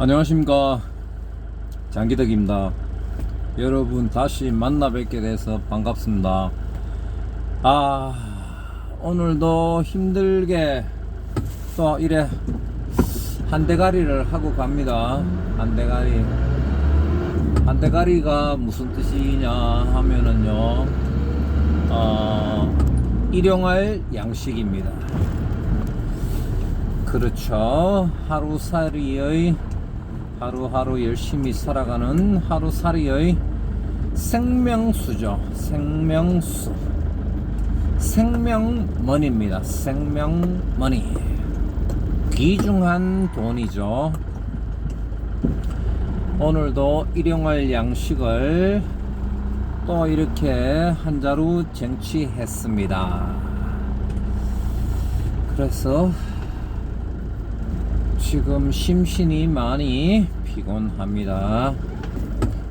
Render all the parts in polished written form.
안녕하십니까, 장기덕입니다. 여러분 다시 만나 뵙게 돼서 반갑습니다. 오늘도 힘들게 또 이래 한대가리를 하고 갑니다. 한대가리가 무슨 뜻이냐 하면은요, 일용할 양식입니다. 그렇죠. 하루하루 열심히 살아가는 하루살이의 생명수죠. 생명머니입니다. 생명머니. 귀중한 돈이죠. 오늘도 일용할 양식을 또 이렇게 한 자루 쟁취했습니다. 그래서 지금 심신이 많이 피곤합니다.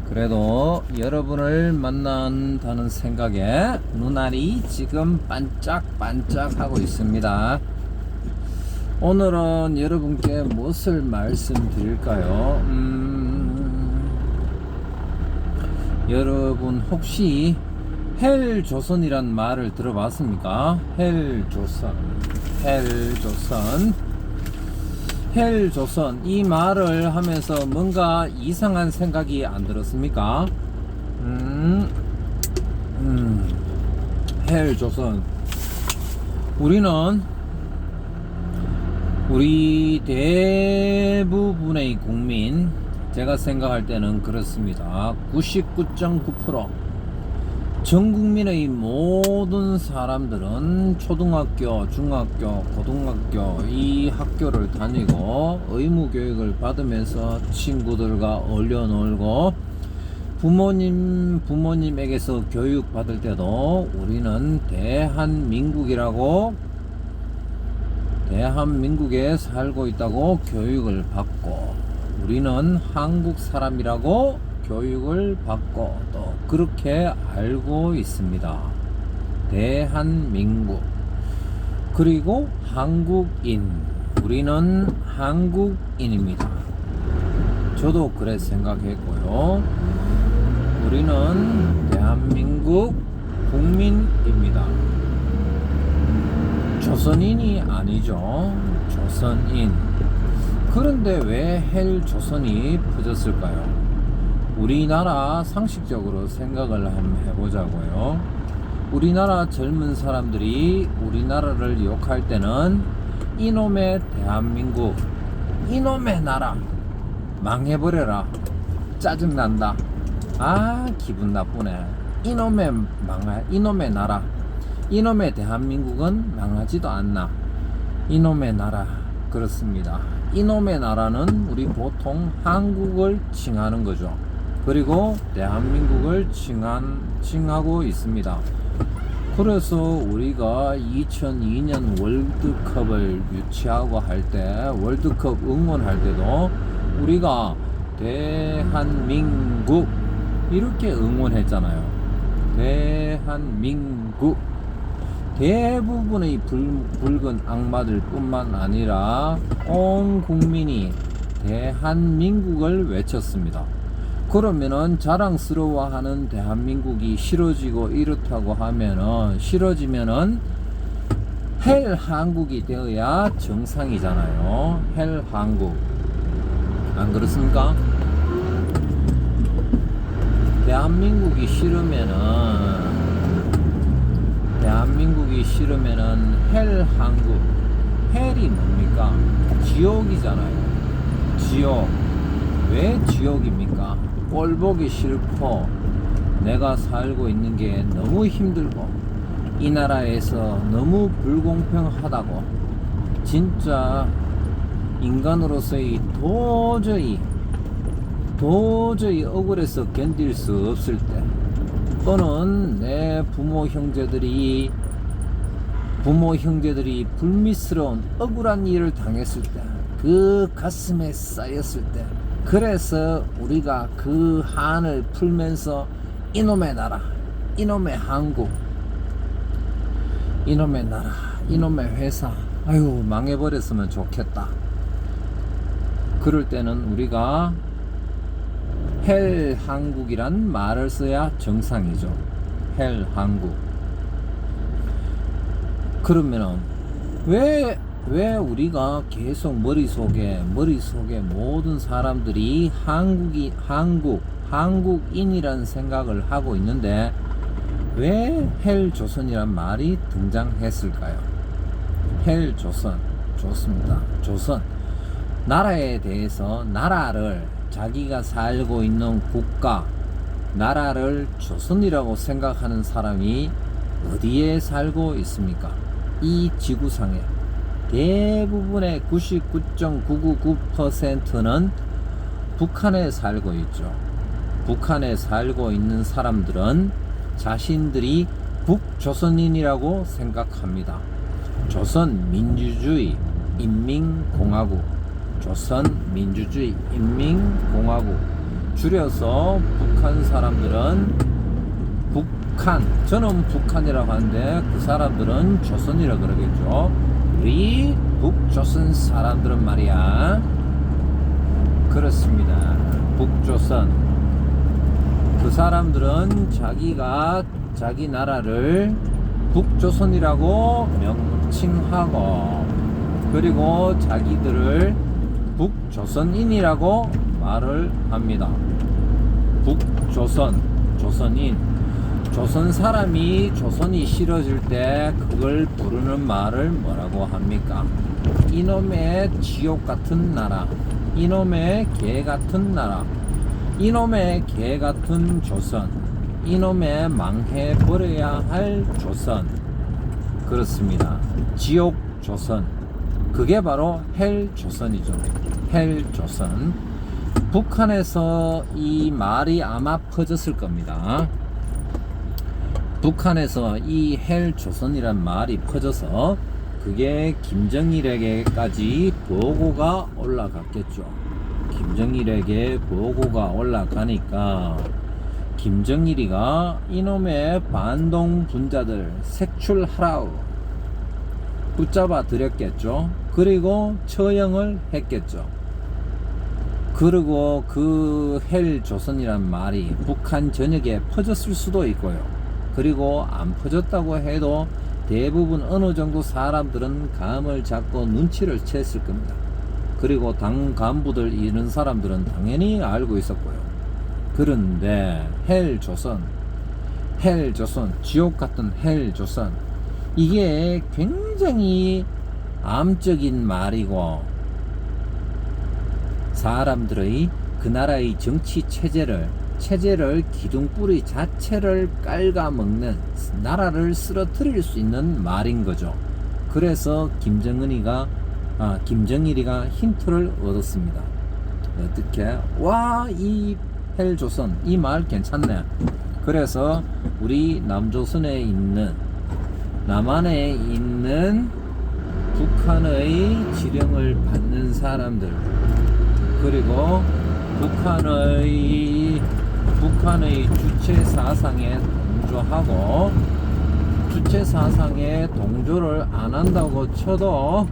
그래도 여러분을 만난다는 생각에 눈알이 지금 반짝반짝하고 있습니다. 오늘은 여러분께 무엇을 말씀드릴까요? 여러분 혹시 헬조선이란 말을 들어봤습니까? 헬조선, 이 말을 하면서 뭔가 이상한 생각이 안 들었습니까? 헬조선. 우리 대부분의 국민, 제가 생각할 때는 그렇습니다. 99.9% 전 국민의 모든 사람들은 초등학교, 중학교, 고등학교 이 학교를 다니고 의무 교육을 받으면서 친구들과 어울려 놀고 부모님에게서 교육 받을 때도 우리는 대한민국에 살고 있다고 교육을 받고, 우리는 한국 사람이라고 교육을 받고 또 그렇게 알고 있습니다. 대한민국, 그리고 한국인, 우리는 한국인입니다. 저도 그래 생각했고요. 우리는 대한민국 국민입니다. 조선인이 아니죠. 조선인. 그런데 왜 헬조선이 퍼졌을까요? 우리나라 상식적으로 생각을 한번 해보자고요. 우리나라 젊은 사람들이 우리나라를 욕할 때는 이놈의 대한민국, 이놈의 나라, 망해버려라, 짜증난다, 기분 나쁘네, 이놈의 나라, 이놈의 대한민국은 망하지도 않나, 이놈의 나라. 그렇습니다. 이놈의 나라는 우리 보통 한국을 칭하는 거죠. 그리고 대한민국을 칭하고 있습니다. 그래서 우리가 2002년 월드컵을 유치하고 할 때, 월드컵 응원할 때도 우리가 대한민국 이렇게 응원했잖아요. 대한민국. 대부분의 붉은 악마들 뿐만 아니라 온 국민이 대한민국을 외쳤습니다. 그러면은 자랑스러워하는 대한민국이 싫어지고 이렇다고 하면은, 싫어지면은 헬 한국이 되어야 정상이잖아요. 헬 한국. 안 그렇습니까? 대한민국이 싫으면은 헬 한국. 헬이 뭡니까? 지옥이잖아요. 지옥. 왜 지옥입니까? 꼴 보기 싫고 내가 살고 있는 게 너무 힘들고 이 나라에서 너무 불공평하다고, 진짜 인간으로서의 도저히 억울해서 견딜 수 없을 때, 또는 내 부모 형제들이 불미스러운 억울한 일을 당했을 때, 그 가슴에 쌓였을 때, 그래서 우리가 그 한을 풀면서 이놈의 나라, 이놈의 한국, 이놈의 나라, 이놈의 회사, 아유 망해버렸으면 좋겠다. 그럴 때는 우리가 헬 한국이란 말을 써야 정상이죠. 헬 한국. 그러면은 왜 우리가 계속 머릿속에 모든 사람들이 한국인이라는 생각을 하고 있는데 왜 헬조선이란 말이 등장했을까요? 헬조선, 좋습니다. 조선, 나라에 대해서 나라를 자기가 살고 있는 국가, 나라를 조선이라고 생각하는 사람이 어디에 살고 있습니까? 이 지구상에 대부분의 99.999%는 북한에 살고 있죠. 북한에 살고 있는 사람들은 자신들이 북조선인이라고 생각합니다. 조선민주주의 인민공화국, 조선민주주의 인민공화국, 줄여서 북한 사람들은 저는 북한이라고 하는데 그 사람들은 조선이라고 그러겠죠. 우리 북조선 사람들은 말이야, 그렇습니다. 북조선, 그 사람들은 자기 나라를 북조선이라고 명칭하고, 그리고 자기들을 북조선인이라고 말을 합니다. 북조선, 조선인. 조선 사람이 조선이 싫어질 때 그걸 부르는 말을 뭐라고 합니까? 이놈의 지옥 같은 나라, 이놈의 개 같은 나라, 이놈의 개 같은 조선, 이놈의 망해버려야 할 조선. 그렇습니다. 지옥 조선. 그게 바로 헬조선이죠. 헬조선. 북한에서 이 말이 아마 퍼졌을 겁니다. 북한에서 이 헬조선이란 말이 퍼져서 그게 김정일에게까지 보고가 올라갔겠죠. 김정일에게 보고가 올라가니까 김정일이가 이놈의 반동 분자들 색출하라고 붙잡아 들였겠죠. 그리고 처형을 했겠죠. 그리고 그 헬조선이란 말이 북한 전역에 퍼졌을 수도 있고요. 그리고 안 퍼졌다고 해도 대부분 어느 정도 사람들은 감을 잡고 눈치를 챘을 겁니다. 그리고 당 간부들 이런 사람들은 당연히 알고 있었고요. 그런데 헬조선, 지옥 같은 헬조선, 이게 굉장히 암적인 말이고 사람들의 그 나라의 정치 체제를 기둥뿌리 자체를 깔아먹는, 나라를 쓰러뜨릴 수 있는 말인 거죠. 그래서 김정일이가 힌트를 얻었습니다. 어떻게? 이 헬조선, 이 말 괜찮네. 그래서 우리 남조선에 있는, 남한에 있는 북한의 지령을 받는 사람들, 그리고 북한의 주체 사상에 동조하고, 주체 사상에 동조를 안 한다고 쳐도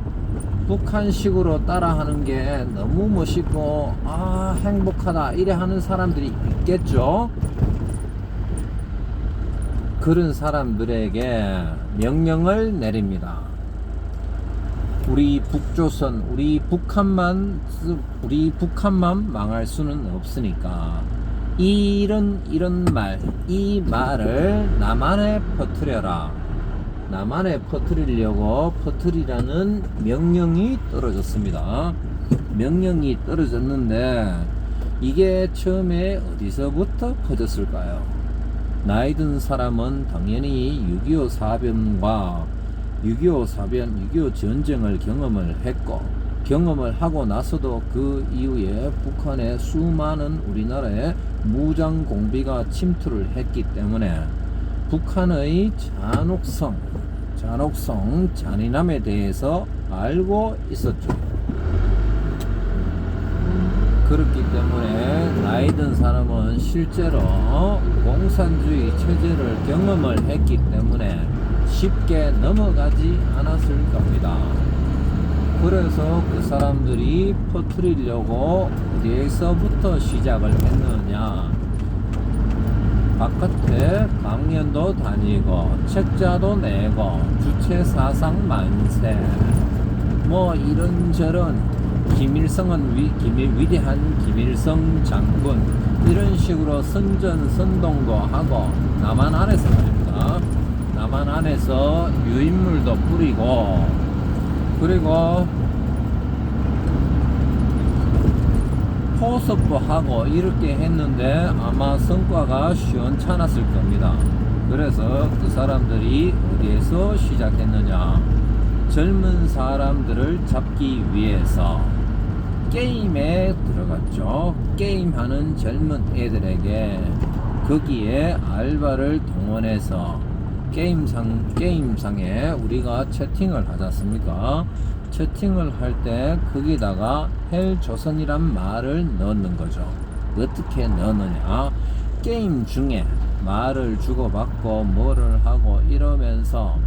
북한식으로 따라하는 게 너무 멋있고 행복하다 이래 하는 사람들이 있겠죠. 그런 사람들에게 명령을 내립니다. 우리 북조선, 우리 북한만 망할 수는 없으니까 이런 말, 이 말을 남한에 퍼뜨려라. 남한에 퍼뜨리라는 명령이 떨어졌습니다. 명령이 떨어졌는데 이게 처음에 어디서부터 퍼졌을까요? 나이 든 사람은 당연히 6.25 사변과 6.25 전쟁을 경험을 하고 나서도 그 이후에 북한에 수많은 우리나라의 무장 공비가 침투를 했기 때문에 북한의 잔인함에 대해서 알고 있었죠. 그렇기 때문에 나이 든 사람은 실제로 공산주의 체제를 경험을 했기 때문에 쉽게 넘어가지 않았을 겁니다. 그래서 그 사람들이 퍼뜨리려고 어디에서부터 시작을 했느냐. 바깥에 강연도 다니고 책자도 내고 주체 사상 만세 뭐 이런저런 김일성은 위대한 김일성 장군 이런 식으로 선전선동도 하고 남한 안에서 말입니다. 남한 안에서 유인물도 뿌리고 그리고 포섭도 하고 이렇게 했는데 아마 성과가 시원찮았을 겁니다. 그래서 그 사람들이 어디에서 시작했느냐. 젊은 사람들을 잡기 위해서 게임에 들어갔죠. 게임하는 젊은 애들에게 거기에 알바를 동원해서 게임상에 우리가 채팅을 하지 않습니까? 채팅을 할 때 거기다가 헬조선이란 말을 넣는 거죠. 어떻게 넣느냐? 게임 중에 말을 주고받고 뭐를 하고 이러면서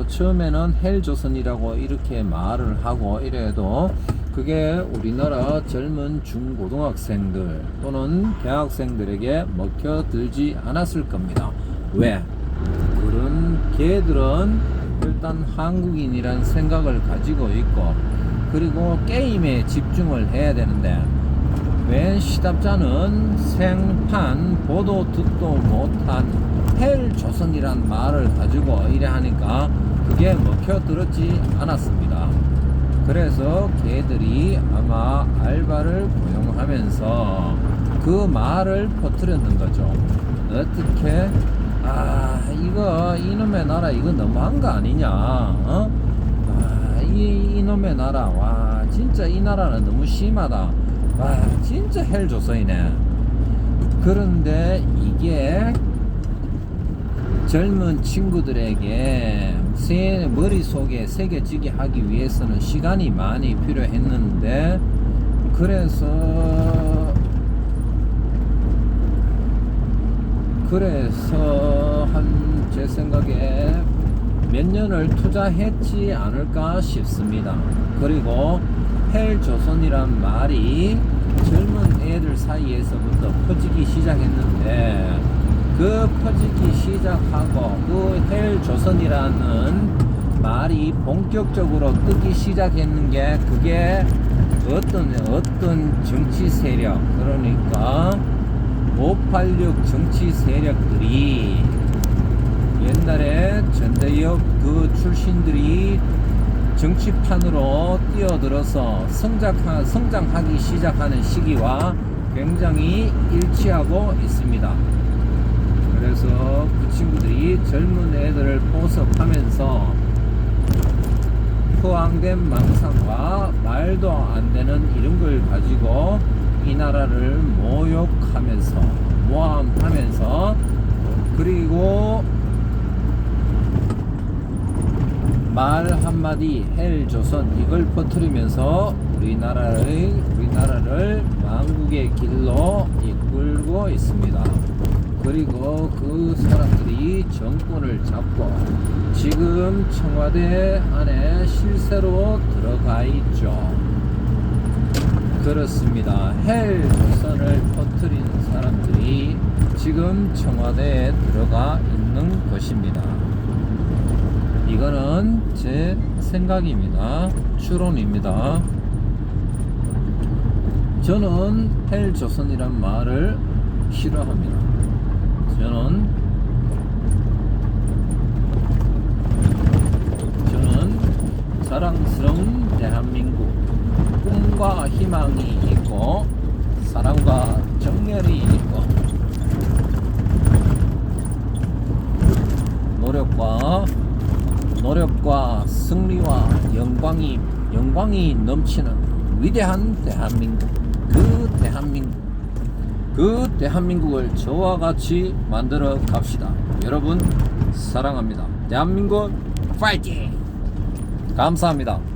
처음에는 헬조선이라고 이렇게 말을 하고 이래도 그게 우리나라 젊은 중고등학생들 또는 대학생들에게 먹혀들지 않았을 겁니다. 왜? 그런 걔들은 일단 한국인이란 생각을 가지고 있고 그리고 게임에 집중을 해야 되는데 웬 시답자는 생판 보도 듣도 못한 헬조선이란 말을 가지고 이래 하니까 그게 먹혀들었지 않았습니다. 그래서 걔들이 아마 알바를 고용하면서 그 말을 퍼뜨렸는 거죠. 어떻게? 이거 이놈의 나라 이거 너무한 거 아니냐? 이놈의 나라 와 진짜 이 나라는 너무 심하다. 와 진짜 헬조선이네. 그런데 이게 젊은 친구들에게 머릿속에 새겨지게 하기 위해서는 시간이 많이 필요했는데 그래서 한 제 생각에 몇 년을 투자했지 않을까 싶습니다. 그리고 헬조선이란 말이 젊은 애들 사이에서부터 퍼지기 시작했는데 그 퍼지기 시작하고 그 헬조선이라는 말이 본격적으로 뜨기 시작했는 게 그게 어떤 정치 세력 그러니까 586 정치 세력들이 옛날에 전대협 그 출신들이 정치판으로 뛰어들어서 성장하기 시작하는 시기와 굉장히 일치하고 있습니다. 그래서 그 친구들이 젊은 애들을 포섭하면서 허황된 망상과 말도 안 되는 이런 걸 가지고 이 나라를 모욕하면서 모함하면서 그리고 말 한마디 헬조선 이걸 퍼뜨리면서 우리나라를 망국의 길로 이끌고 있습니다. 그리고 그 사람들이 정권을 잡고 지금 청와대 안에 실세로 들어가 있죠. 그렇습니다. 헬조선을 퍼뜨린 사람들이 지금 청와대에 들어가 있는 것입니다. 이거는 제 생각입니다. 추론입니다. 저는 헬조선이란 말을 싫어합니다. 저는 사랑스러운 대한민국 꿈과 희망이 있고 사랑과 정열이 있고 노력과 승리와 영광이 넘치는 위대한 대한민국 그 대한민국을 저와 같이 만들어 갑시다. 여러분 사랑합니다. 대한민국 파이팅! 감사합니다.